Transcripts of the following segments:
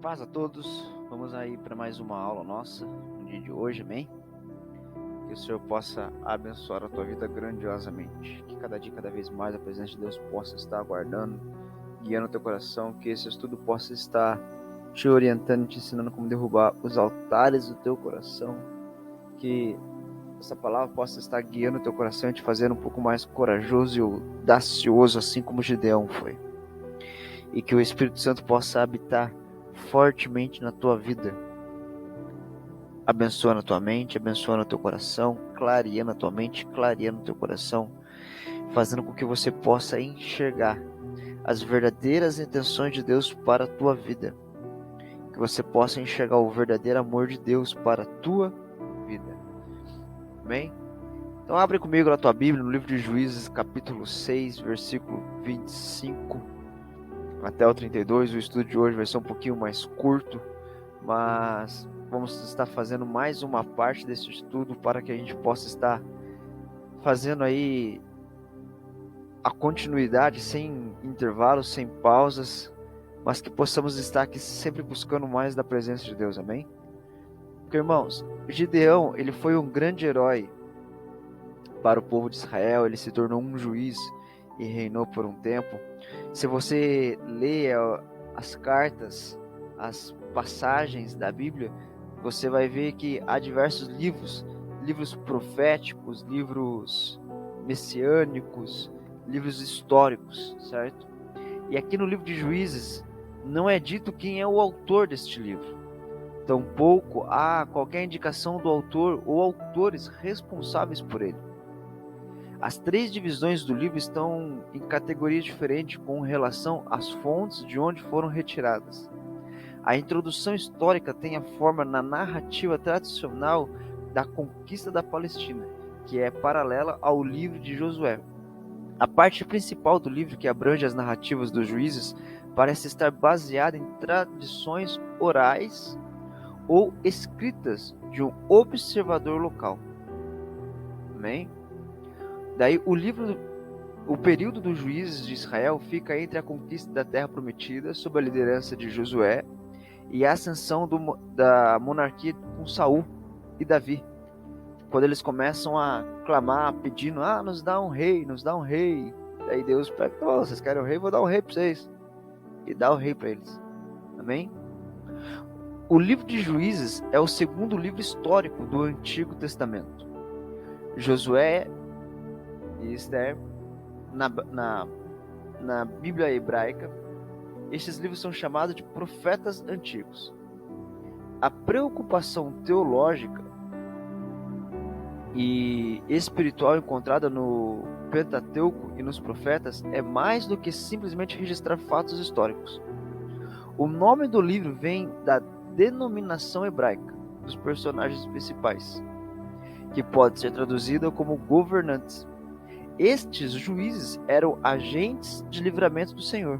Paz a todos, vamos aí para mais uma aula nossa no dia de hoje, amém? Que o Senhor possa abençoar a tua vida grandiosamente, que cada dia, cada vez mais a presença de Deus possa estar guardando, guiando o teu coração, que esse estudo possa estar te orientando, te ensinando como derrubar os altares do teu coração, que essa palavra possa estar guiando o teu coração e te fazendo um pouco mais corajoso e audacioso, assim como Gideão foi. E que o Espírito Santo possa habitar fortemente na tua vida, abençoando a tua mente, abençoando o teu coração, clareando a tua mente, clareando o teu coração, fazendo com que você possa enxergar as verdadeiras intenções de Deus para a tua vida, que você possa enxergar o verdadeiro amor de Deus para a tua vida, amém? Então abre comigo na tua Bíblia, no livro de Juízes, capítulo 6, versículo 25 até o 32, o estudo de hoje vai ser um pouquinho mais curto, mas vamos estar fazendo mais uma parte desse estudo para que a gente possa estar fazendo aí a continuidade sem intervalos, sem pausas, mas que possamos estar aqui sempre buscando mais da presença de Deus, amém? Porque, irmãos, Gideão, ele foi um grande herói para o povo de Israel, ele se tornou um juiz e reinou por um tempo. Se você lê as cartas, as passagens da Bíblia, você vai ver que há diversos livros proféticos, livros messiânicos, livros históricos, certo? E aqui no livro de Juízes não é dito quem é o autor deste livro. Tampouco há qualquer indicação do autor ou autores responsáveis por ele. As três divisões do livro estão em categorias diferentes com relação às fontes de onde foram retiradas. A introdução histórica tem a forma na narrativa tradicional da conquista da Palestina, que é paralela ao livro de Josué. A parte principal do livro, que abrange as narrativas dos juízes, parece estar baseada em tradições orais ou escritas de um observador local. Amém? Daí o período dos juízes de Israel fica entre a conquista da terra prometida, sob a liderança de Josué, e a ascensão da monarquia com Saul e Davi. Quando eles começam a clamar, pedindo, nos dá um rei, nos dá um rei. Daí Deus pega, vocês querem um rei? Vou dar um rei para vocês. E dá o rei para eles. Amém? O livro de Juízes é o segundo livro histórico do Antigo Testamento. Josué e Esther, na Bíblia hebraica, estes livros são chamados de profetas antigos. A preocupação teológica e espiritual encontrada no Pentateuco e nos profetas é mais do que simplesmente registrar fatos históricos. O nome do livro vem da denominação hebraica dos personagens principais, que pode ser traduzida como governantes. Estes juízes eram agentes de livramento do Senhor.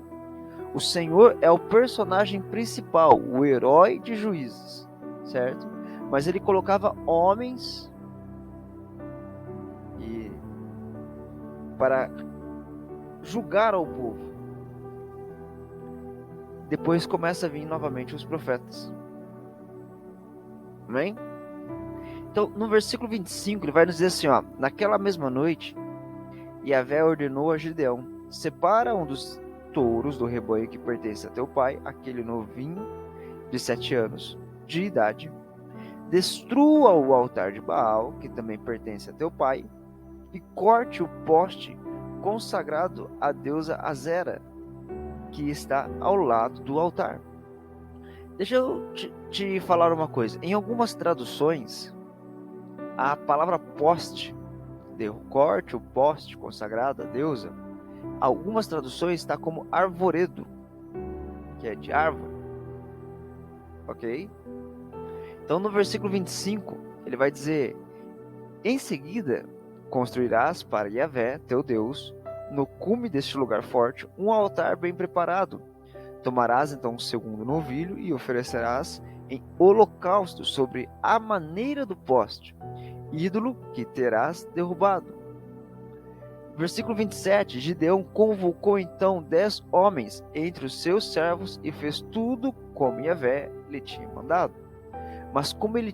O Senhor é o personagem principal, o herói de Juízes, certo? Mas ele colocava homens para julgar ao povo. Depois começa a vir novamente os profetas. Amém? Então, no versículo 25, ele vai nos dizer assim, naquela mesma noite, Yahvé ordenou a Gideão, separa um dos touros do rebanho que pertence a teu pai, aquele novinho de 7 anos de idade, destrua o altar de Baal, que também pertence a teu pai, e corte o poste consagrado à deusa Azera, que está ao lado do altar. Deixa eu te falar uma coisa. Em algumas traduções, a palavra poste, corte o poste consagrado à deusa, algumas traduções está como arvoredo, que é de árvore. Ok? Então no versículo 25, ele vai dizer: em seguida, construirás para Yahvé, teu Deus, no cume deste lugar forte, um altar bem preparado. Tomarás então um segundo novilho e oferecerás em holocausto sobre a maneira do poste, ídolo que terás derrubado. Versículo 27, Gideão convocou então 10 homens entre os seus servos e fez tudo como Yahvé lhe tinha mandado. Mas como ele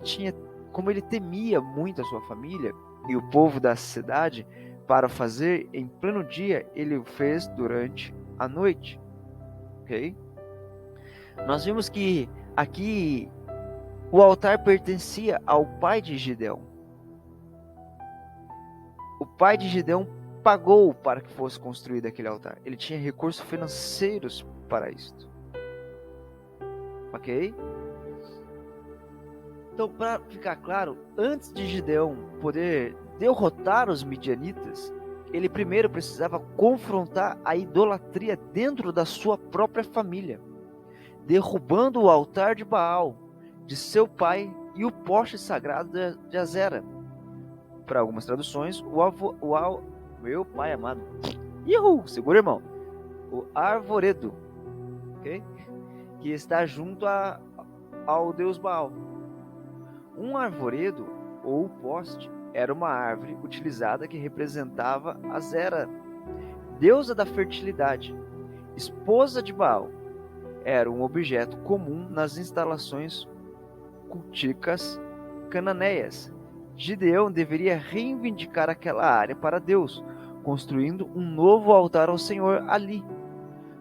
temia muito a sua família e o povo da cidade, para fazer em pleno dia, ele o fez durante a noite. Ok? Nós vimos que aqui o altar pertencia ao pai de Gideão. O pai de Gideão pagou para que fosse construído aquele altar. Ele tinha recursos financeiros para isto. Ok? Então, para ficar claro, antes de Gideão poder derrotar os midianitas, ele primeiro precisava confrontar a idolatria dentro da sua própria família, derrubando o altar de Baal, de seu pai, e o poste sagrado de Azera. Para algumas traduções, meu pai amado, segura, irmão, o arvoredo, ok? Que está junto ao deus Baal. Um arvoredo ou poste era uma árvore utilizada que representava Azera, deusa da fertilidade, esposa de Baal. Era um objeto comum nas instalações culticas cananeias. Gideão deveria reivindicar aquela área para Deus, construindo um novo altar ao Senhor ali,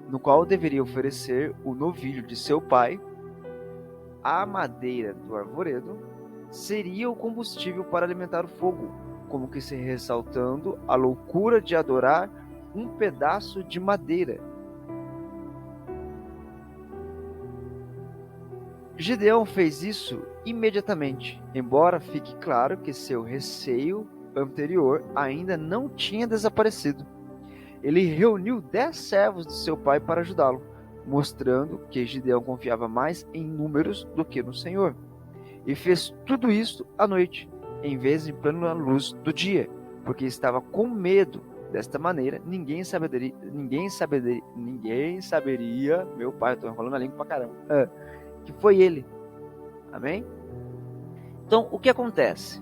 no qual deveria oferecer o novilho de seu pai. A madeira do arvoredo seria o combustível para alimentar o fogo, como que se ressaltando a loucura de adorar um pedaço de madeira. Gideão fez isso imediatamente, embora fique claro que seu receio anterior ainda não tinha desaparecido. Ele reuniu 10 servos de seu pai para ajudá-lo, mostrando que Gideão confiava mais em números do que no Senhor. E fez tudo isso à noite, em vez de plena luz do dia, porque estava com medo. Desta maneira, ninguém saberia, meu pai, eu estou enrolando a língua pra caramba, que foi ele. Amém? Então, o que acontece?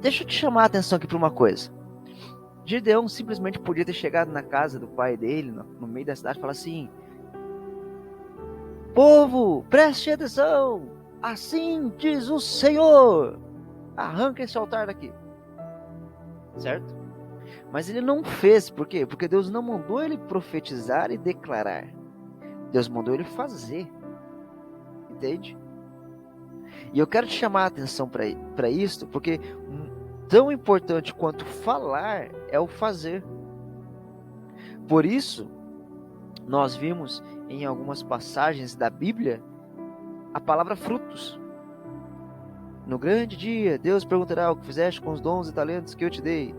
Deixa eu te chamar a atenção aqui para uma coisa. Gideão simplesmente podia ter chegado na casa do pai dele, no meio da cidade, e falar assim: povo, preste atenção, assim diz o Senhor, arranca esse altar daqui. Certo? Mas ele não fez, por quê? Porque Deus não mandou ele profetizar e declarar. Deus mandou ele fazer. Entende? E eu quero te chamar a atenção para isso, porque tão importante quanto falar é o fazer. Por isso, nós vimos em algumas passagens da Bíblia a palavra frutos. No grande dia, Deus perguntará o que fizeste com os dons e talentos que eu te dei.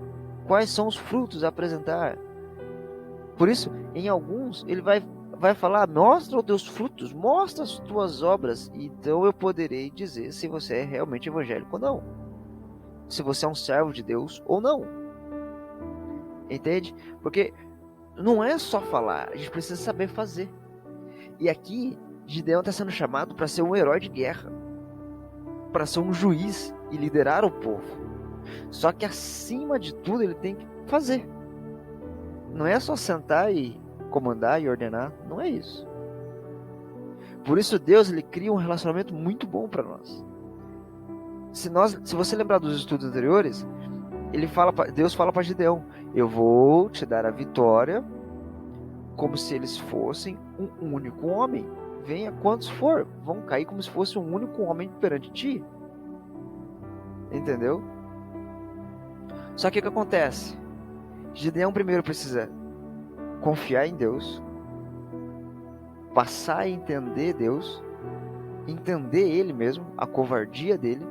Quais são os frutos a apresentar? Por isso, em alguns, ele vai falar: mostra os teus frutos, mostra as tuas obras, então eu poderei dizer se você é realmente evangélico ou não, se você é um servo de Deus ou não. Entende? Porque não é só falar, a gente precisa saber fazer. E aqui, Gideão está sendo chamado para ser um herói de guerra, para ser um juiz e liderar o povo. Só que acima de tudo ele tem que fazer. Não é só sentar e comandar e ordenar, não é isso. Por isso Deus ele cria um relacionamento muito bom para nós. Se você lembrar dos estudos anteriores, Deus fala para Gideão: eu vou te dar a vitória como se eles fossem um único homem. Venha quantos for, vão cair como se fosse um único homem perante ti. Entendeu? Só que o que acontece? Gideão primeiro precisa confiar em Deus, passar a entender Deus, entender ele mesmo, a covardia dele,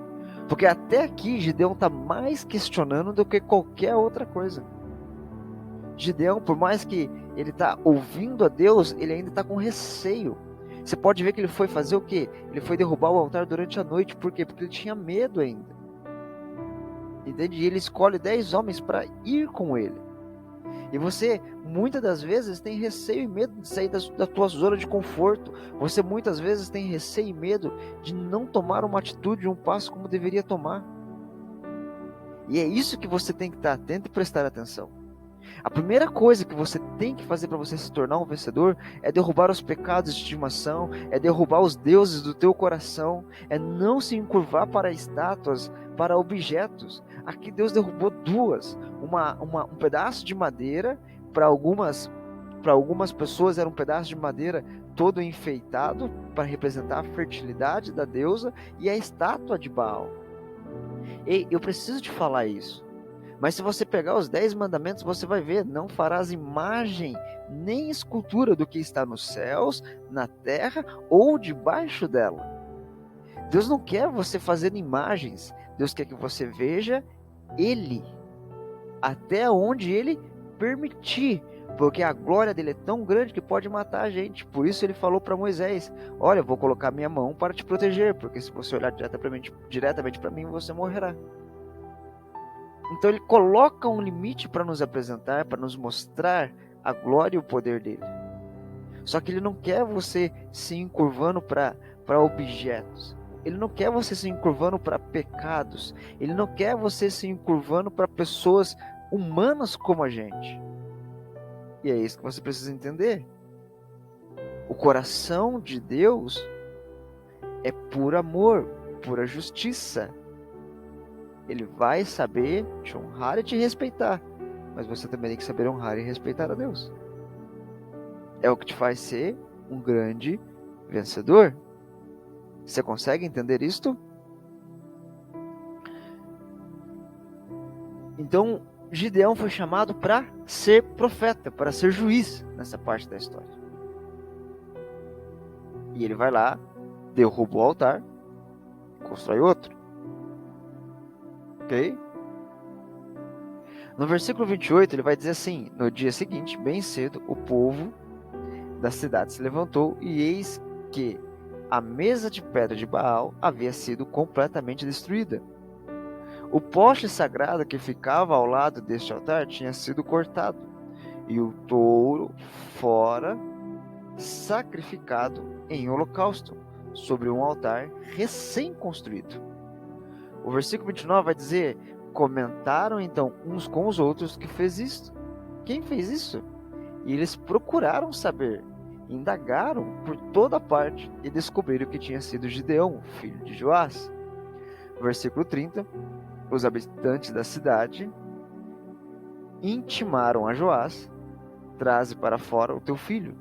porque até aqui Gideão está mais questionando do que qualquer outra coisa. Gideão, por mais que ele está ouvindo a Deus, ele ainda está com receio. Você pode ver que ele foi fazer o quê? Ele foi derrubar o altar durante a noite. Por quê? Porque ele tinha medo ainda. Entende? E ele escolhe 10 homens para ir com ele. E você, muitas das vezes, tem receio e medo de sair da tua zona de conforto. Você, muitas vezes, tem receio e medo de não tomar uma atitude, um passo como deveria tomar. E é isso que você tem que estar atento e prestar atenção. A primeira coisa que você tem que fazer para você se tornar um vencedor é derrubar os pecados de estimação, é derrubar os deuses do teu coração, é não se encurvar para estátuas, para objetos. Aqui Deus derrubou duas, um pedaço de madeira, para algumas pessoas era um pedaço de madeira todo enfeitado para representar a fertilidade da deusa e a estátua de Baal. Ei, eu preciso te falar isso. Mas se você pegar os 10 mandamentos, você vai ver, não farás imagem nem escultura do que está nos céus, na terra ou debaixo dela. Deus não quer você fazer imagens, Deus quer que você veja Ele, até onde Ele permitir, porque a glória dele é tão grande que pode matar a gente. Por isso ele falou para Moisés, olha, eu vou colocar minha mão para te proteger, porque se você olhar diretamente para mim, você morrerá. Então ele coloca um limite para nos apresentar, para nos mostrar a glória e o poder dele. Só que ele não quer você se encurvando para objetos. Ele não quer você se encurvando para pecados. Ele não quer você se encurvando para pessoas humanas como a gente. E é isso que você precisa entender. O coração de Deus é puro amor, pura justiça. Ele vai saber te honrar e te respeitar. Mas você também tem que saber honrar e respeitar a Deus. É o que te faz ser um grande vencedor. Você consegue entender isto? Então, Gideão foi chamado para ser profeta, para ser juiz nessa parte da história. E ele vai lá, derruba o altar, constrói outro. Ok? No versículo 28, ele vai dizer assim: no dia seguinte, bem cedo, o povo da cidade se levantou, e eis que a mesa de pedra de Baal havia sido completamente destruída. O poste sagrado que ficava ao lado deste altar tinha sido cortado, e o touro fora sacrificado em holocausto, sobre um altar recém-construído. O versículo 29 vai dizer: comentaram então uns com os outros que fez isto. Quem fez isso? E eles procuraram saber, indagaram por toda parte e descobriram que tinha sido Gideão, filho de Joás. Versículo 30, os habitantes da cidade intimaram a Joás: traze para fora o teu filho,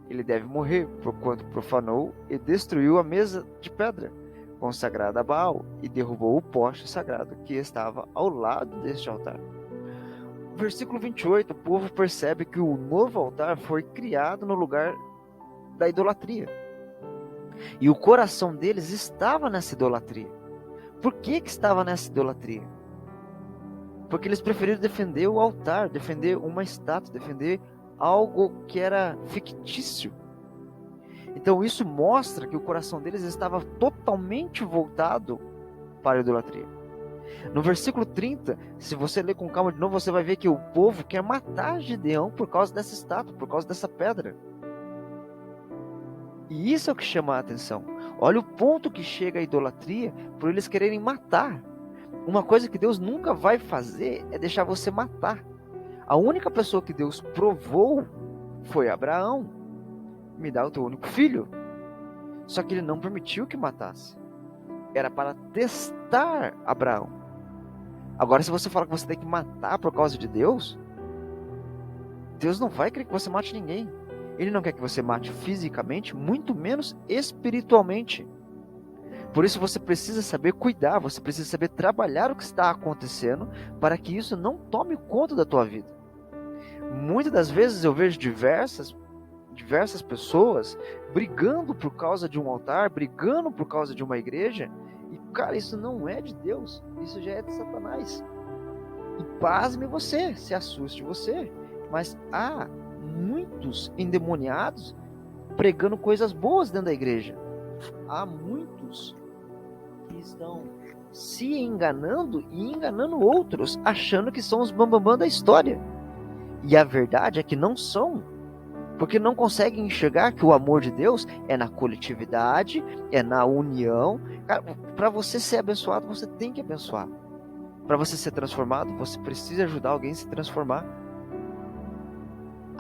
ele deve morrer, porquanto profanou e destruiu a mesa de pedra consagrada a Baal e derrubou o poste sagrado que estava ao lado deste altar. Versículo 28, o povo percebe que o novo altar foi criado no lugar da idolatria. E o coração deles estava nessa idolatria. Por que estava nessa idolatria? Porque eles preferiram defender o altar, defender uma estátua, defender algo que era fictício. Então isso mostra que o coração deles estava totalmente voltado para a idolatria. No versículo 30, se você ler com calma de novo, você vai ver que o povo quer matar Gideão por causa dessa estátua, por causa dessa pedra. E isso é o que chama a atenção. Olha o ponto que chega a idolatria por eles quererem matar. Uma coisa que Deus nunca vai fazer é deixar você matar. A única pessoa que Deus provou foi Abraão. Me dá o teu único filho. Só que ele não permitiu que matasse. Era para testar Abraão. Agora, se você fala que você tem que matar por causa de Deus, Deus não vai querer que você mate ninguém. Ele não quer que você mate fisicamente, muito menos espiritualmente. Por isso você precisa saber cuidar, você precisa saber trabalhar o que está acontecendo para que isso não tome conta da tua vida. Muitas das vezes eu vejo diversas pessoas brigando por causa de um altar, brigando por causa de uma igreja, e cara, isso não é de Deus, isso já é de Satanás. E pasme você, se assuste você, mas há muitos endemoniados pregando coisas boas dentro da igreja. Há muitos que estão se enganando e enganando outros, achando que são os bambambam da história. E a verdade é que não são, porque não conseguem enxergar que o amor de Deus é na coletividade, é na união. Para você ser abençoado, você tem que abençoar. Para você ser transformado, você precisa ajudar alguém a se transformar.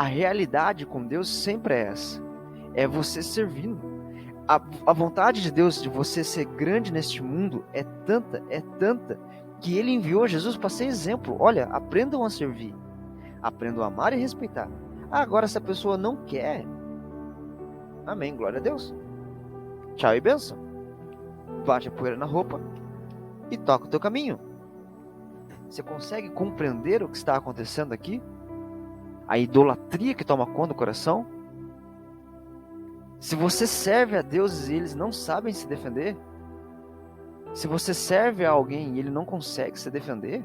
A realidade com Deus sempre é essa. É você servindo. A vontade de Deus de você ser grande neste mundo é tanta, que Ele enviou Jesus para ser exemplo. Olha, aprendam a servir. Aprendam a amar e respeitar. Agora, se a pessoa não quer, amém, glória a Deus. Tchau e benção. Bate a poeira na roupa e toca o teu caminho. Você consegue compreender o que está acontecendo aqui? A idolatria que toma conta do coração? Se você serve a Deus e eles não sabem se defender, se você serve a alguém e ele não consegue se defender,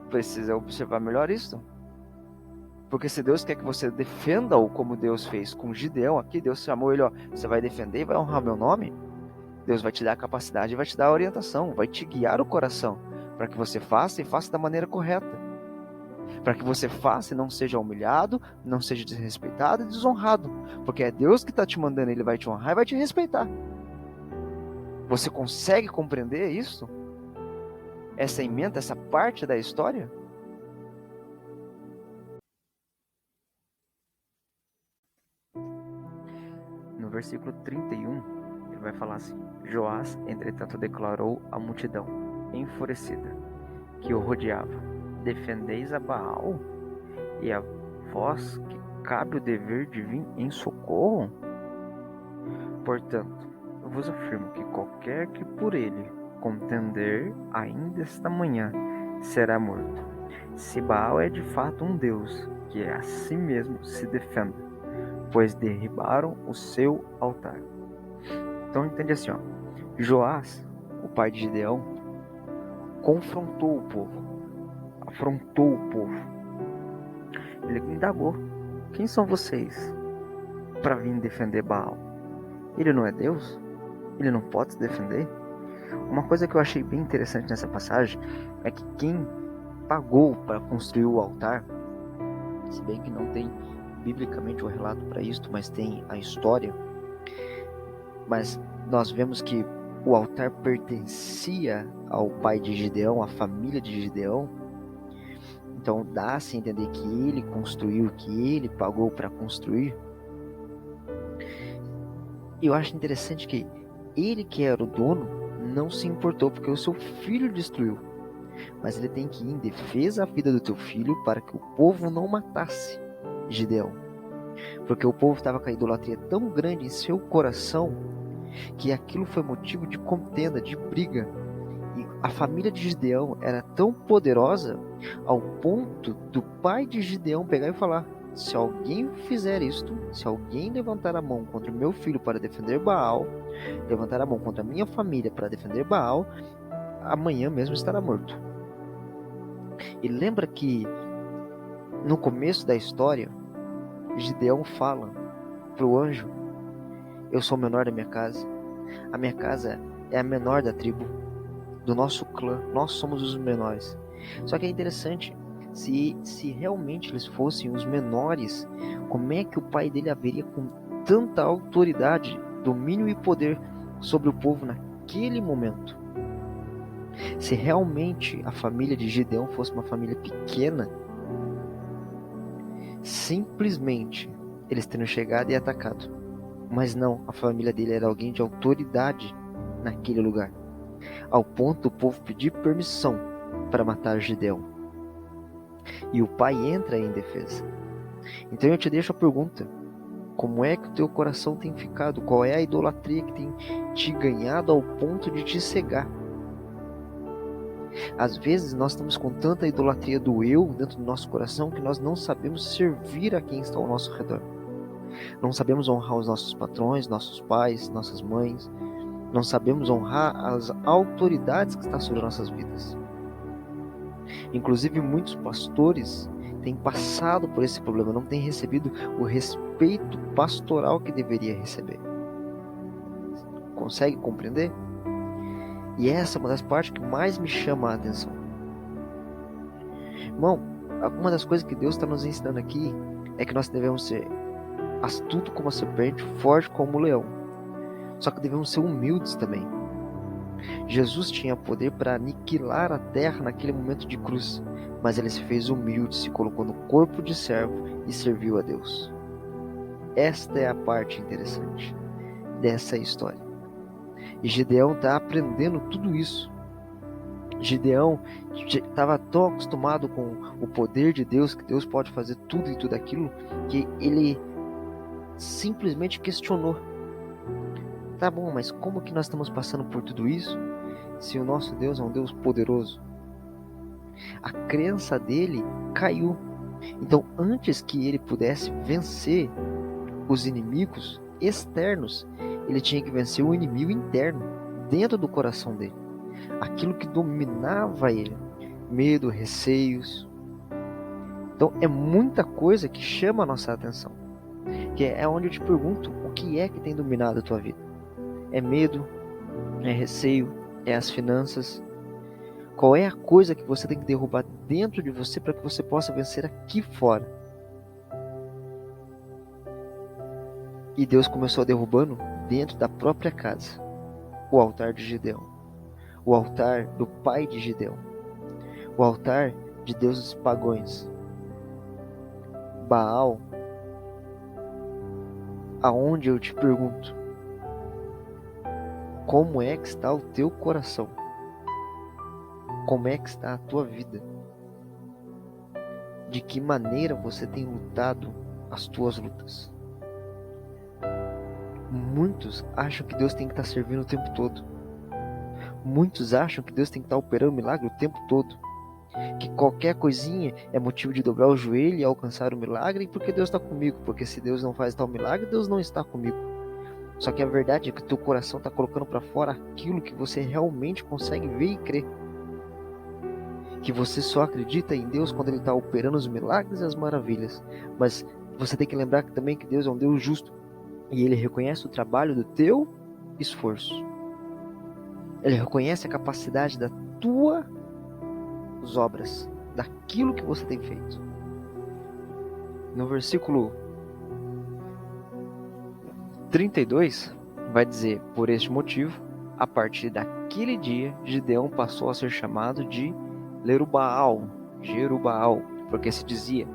precisa observar melhor isso. Porque se Deus quer que você defenda-o como Deus fez com Gideão aqui, Deus chamou ele, ó, você vai defender e vai honrar meu nome? Deus vai te dar a capacidade e vai te dar a orientação, vai te guiar o coração para que você faça e faça da maneira correta. Para que você faça e não seja humilhado, não seja desrespeitado e desonrado. Porque é Deus que está te mandando, Ele vai te honrar e vai te respeitar. Você consegue compreender isso? Essa emenda, essa parte da história? No versículo 31, ele vai falar assim: Joás, entretanto, declarou à multidão, enfurecida, que o rodeava: defendeis a Baal, e a vós que cabe o dever de vir em socorro? Portanto, eu vos afirmo que qualquer que por ele contender ainda esta manhã será morto. Se Baal é de fato um Deus, que a si mesmo se defenda, pois derribaram o seu altar. Então entende assim, ó. Joás, o pai de Gideão, confrontou o povo, afrontou o povo. Ele indagou: quem são vocês para vir defender Baal? Ele não é Deus? Ele não pode se defender? Uma coisa que eu achei bem interessante nessa passagem é que quem pagou para construir o altar, se bem que não tem biblicamente o relato para isto, mas tem a história, mas nós vemos que o altar pertencia ao pai de Gideão, à família de Gideão. Então dá-se a entender que ele construiu, que ele pagou para construir. E eu acho interessante que ele, que era o dono, não se importou porque o seu filho destruiu. Mas ele tem que ir em defesa da vida do teu filho para que o povo não matasse Gideão. Porque o povo estava com a idolatria tão grande em seu coração que aquilo foi motivo de contenda, de briga. E a família de Gideão era tão poderosa ao ponto do pai de Gideão pegar e falar: se alguém fizer isto, se alguém levantar a mão contra o meu filho para defender Baal, levantar a mão contra a minha família para defender Baal, amanhã mesmo estará morto. E lembra que no começo da história, Gideão fala para o anjo: eu sou o menor da minha casa, a minha casa é a menor da tribo, do nosso clã, nós somos os menores. Só que é interessante, se realmente eles fossem os menores, como é que o pai dele haveria com tanta autoridade, domínio e poder sobre o povo naquele momento? Se realmente a família de Gideão fosse uma família pequena, simplesmente eles teriam chegado e atacado. Mas não, a família dele era alguém de autoridade naquele lugar, ao ponto do povo pedir permissão para matar Gideão. E o pai entra em defesa. Então eu te deixo a pergunta: como é que o teu coração tem ficado? Qual é a idolatria que tem te ganhado ao ponto de te cegar? Às vezes nós estamos com tanta idolatria do eu dentro do nosso coração que nós não sabemos servir a quem está ao nosso redor. Não sabemos honrar os nossos patrões, nossos pais, nossas mães. Não sabemos honrar as autoridades que estão sobre nossas vidas. Inclusive muitos pastores têm passado por esse problema, não têm recebido o respeito pastoral que deveria receber. Consegue compreender? E essa é uma das partes que mais me chama a atenção. Irmão, uma das coisas que Deus está nos ensinando aqui é que nós devemos ser astuto como a serpente, forte como o leão. Só que devemos ser humildes também. Jesus tinha poder para aniquilar a terra naquele momento de cruz, mas ele se fez humilde, se colocou no corpo de servo e serviu a Deus. Esta é a parte interessante dessa história. E Gideão está aprendendo tudo isso. Gideão estava tão acostumado com o poder de Deus, que Deus pode fazer tudo e tudo aquilo, que ele simplesmente questionou. Tá bom, mas como que nós estamos passando por tudo isso, se o nosso Deus é um Deus poderoso? A crença dele caiu. Então, antes que ele pudesse vencer os inimigos externos, ele tinha que vencer o inimigo interno, dentro do coração dele. Aquilo que dominava ele, medo, receios. Então é muita coisa que chama a nossa atenção, que é onde eu te pergunto, o que é que tem dominado a tua vida? É medo? É receio? É as finanças? Qual é a coisa que você tem que derrubar dentro de você para que você possa vencer aqui fora? E Deus começou derrubando dentro da própria casa o altar de Gideão, o altar do pai de Gideão, o altar de deuses pagãos. Baal, aonde eu te pergunto, como é que está o teu coração? Como é que está a tua vida? De que maneira você tem lutado as tuas lutas? Muitos acham que Deus tem que estar servindo o tempo todo. Muitos acham que Deus tem que estar operando milagre o tempo todo. Que qualquer coisinha é motivo de dobrar o joelho e alcançar o milagre, porque Deus está comigo. Porque se Deus não faz tal milagre, Deus não está comigo. Só que a verdade é que o teu coração está colocando para fora aquilo que você realmente consegue ver e crer. Que você só acredita em Deus quando Ele está operando os milagres e as maravilhas. Mas você tem que lembrar também que Deus é um Deus justo. E Ele reconhece o trabalho do teu esforço. Ele reconhece a capacidade das tuas obras, daquilo que você tem feito. No versículo 32, vai dizer: por este motivo, a partir daquele dia, Gideão passou a ser chamado de Lerubbaal, Jerubbaal, porque se dizia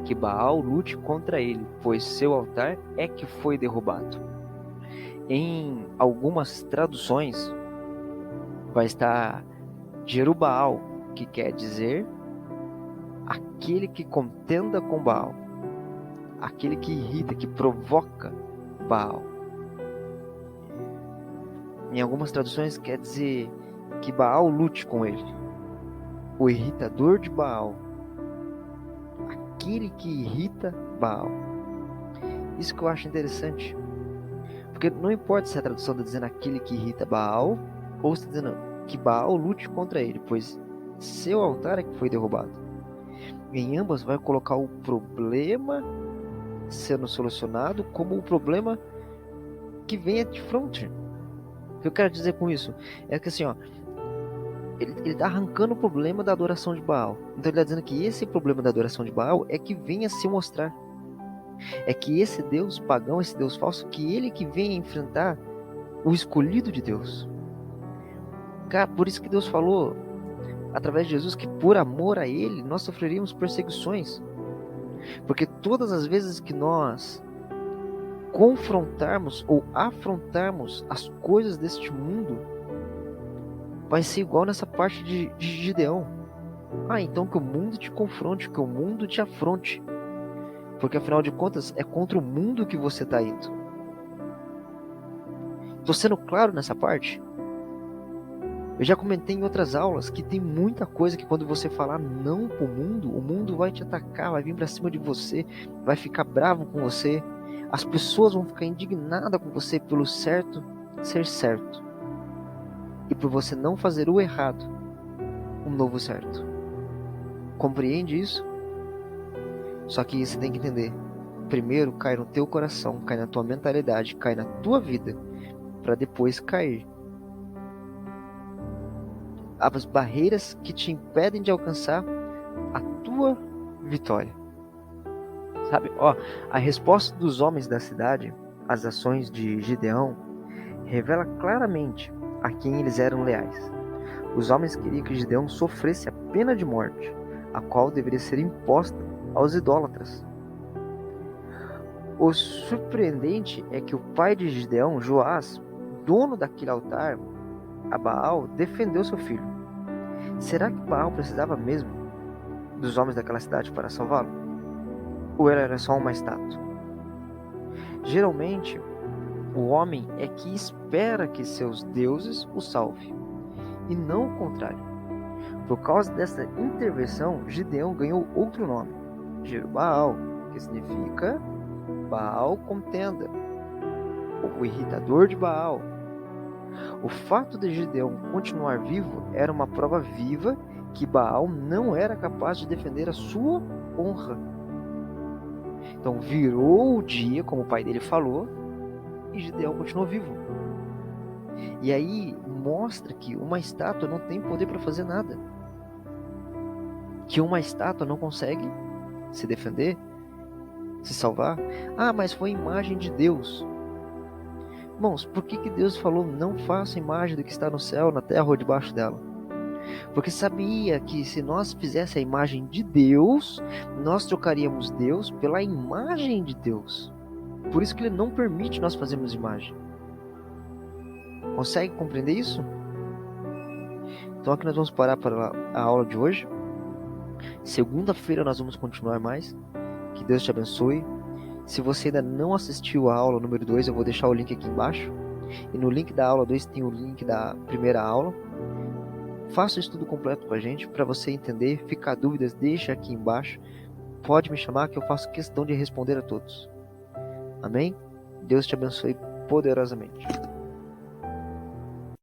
que Baal lute contra ele, pois seu altar é que foi derrubado. Em algumas traduções vai estar Jerubbaal, que quer dizer aquele que contenda com Baal, aquele que irrita, que provoca Baal. Em algumas traduções quer dizer que Baal lute com ele, o irritador de Baal, aquele que irrita Baal. Isso que eu acho interessante, porque não importa se a tradução está dizendo aquele que irrita Baal, ou está dizendo que Baal lute contra ele, pois seu altar é que foi derrubado. Em ambas vai colocar o problema sendo solucionado como o problema que vem de frente. O que eu quero dizer com isso é que assim, ele está arrancando o problema da adoração de Baal. Então ele está dizendo que esse problema da adoração de Baal é que vem a se mostrar. É que esse Deus pagão, esse Deus falso, que ele que vem enfrentar o escolhido de Deus. Cara, por isso que Deus falou através de Jesus que por amor a ele nós sofreríamos perseguições. Porque todas as vezes que nós confrontarmos ou afrontarmos as coisas deste mundo, vai ser igual nessa parte de Gideão. Então que o mundo te confronte, que o mundo te afronte. Porque afinal de contas é contra o mundo que você está indo. Estou sendo claro nessa parte? Eu já comentei em outras aulas que tem muita coisa que quando você falar não pro mundo, o mundo vai te atacar, vai vir para cima de você, vai ficar bravo com você. As pessoas vão ficar indignadas com você pelo certo ser certo. E por você não fazer o errado, um novo certo. Compreende isso? Só que você tem que entender. Primeiro cai no teu coração, cai na tua mentalidade, cai na tua vida, para depois cair as barreiras que te impedem de alcançar a tua vitória. Sabe? A resposta dos homens da cidade às ações de Gideão revela claramente a quem eles eram leais. Os homens queriam que Gideão sofresse a pena de morte, a qual deveria ser imposta aos idólatras. O surpreendente é que o pai de Gideão, Joás, dono daquele altar a Baal, defendeu seu filho. Será que Baal precisava mesmo dos homens daquela cidade para salvá-lo? Ou ele era só uma estátua? Geralmente, o homem é que espera que seus deuses o salvem, e não o contrário. Por causa dessa intervenção, Gideão ganhou outro nome, Jerubbaal, que significa Baal contenda, o irritador de Baal. O fato de Gideão continuar vivo era uma prova viva que Baal não era capaz de defender a sua honra. Então virou o dia, como o pai dele falou, e Gideão continuou vivo. E aí mostra que uma estátua não tem poder para fazer nada. Que uma estátua não consegue se defender, se salvar. Ah, mas foi imagem de Deus. Irmãos, por que Deus falou não faça imagem do que está no céu, na terra ou debaixo dela? Porque sabia que se nós fizéssemos a imagem de Deus, nós trocaríamos Deus pela imagem de Deus. Por isso que Ele não permite nós fazermos imagem. Consegue compreender isso? Então aqui nós vamos parar para a aula de hoje. Segunda-feira nós vamos continuar mais. Que Deus te abençoe. Se você ainda não assistiu a aula número 2, eu vou deixar o link aqui embaixo. E no link da aula 2 tem o link da primeira aula. Faça o estudo completo com a gente para você entender. Ficar dúvidas, deixa aqui embaixo. Pode me chamar que eu faço questão de responder a todos. Amém? Deus te abençoe poderosamente.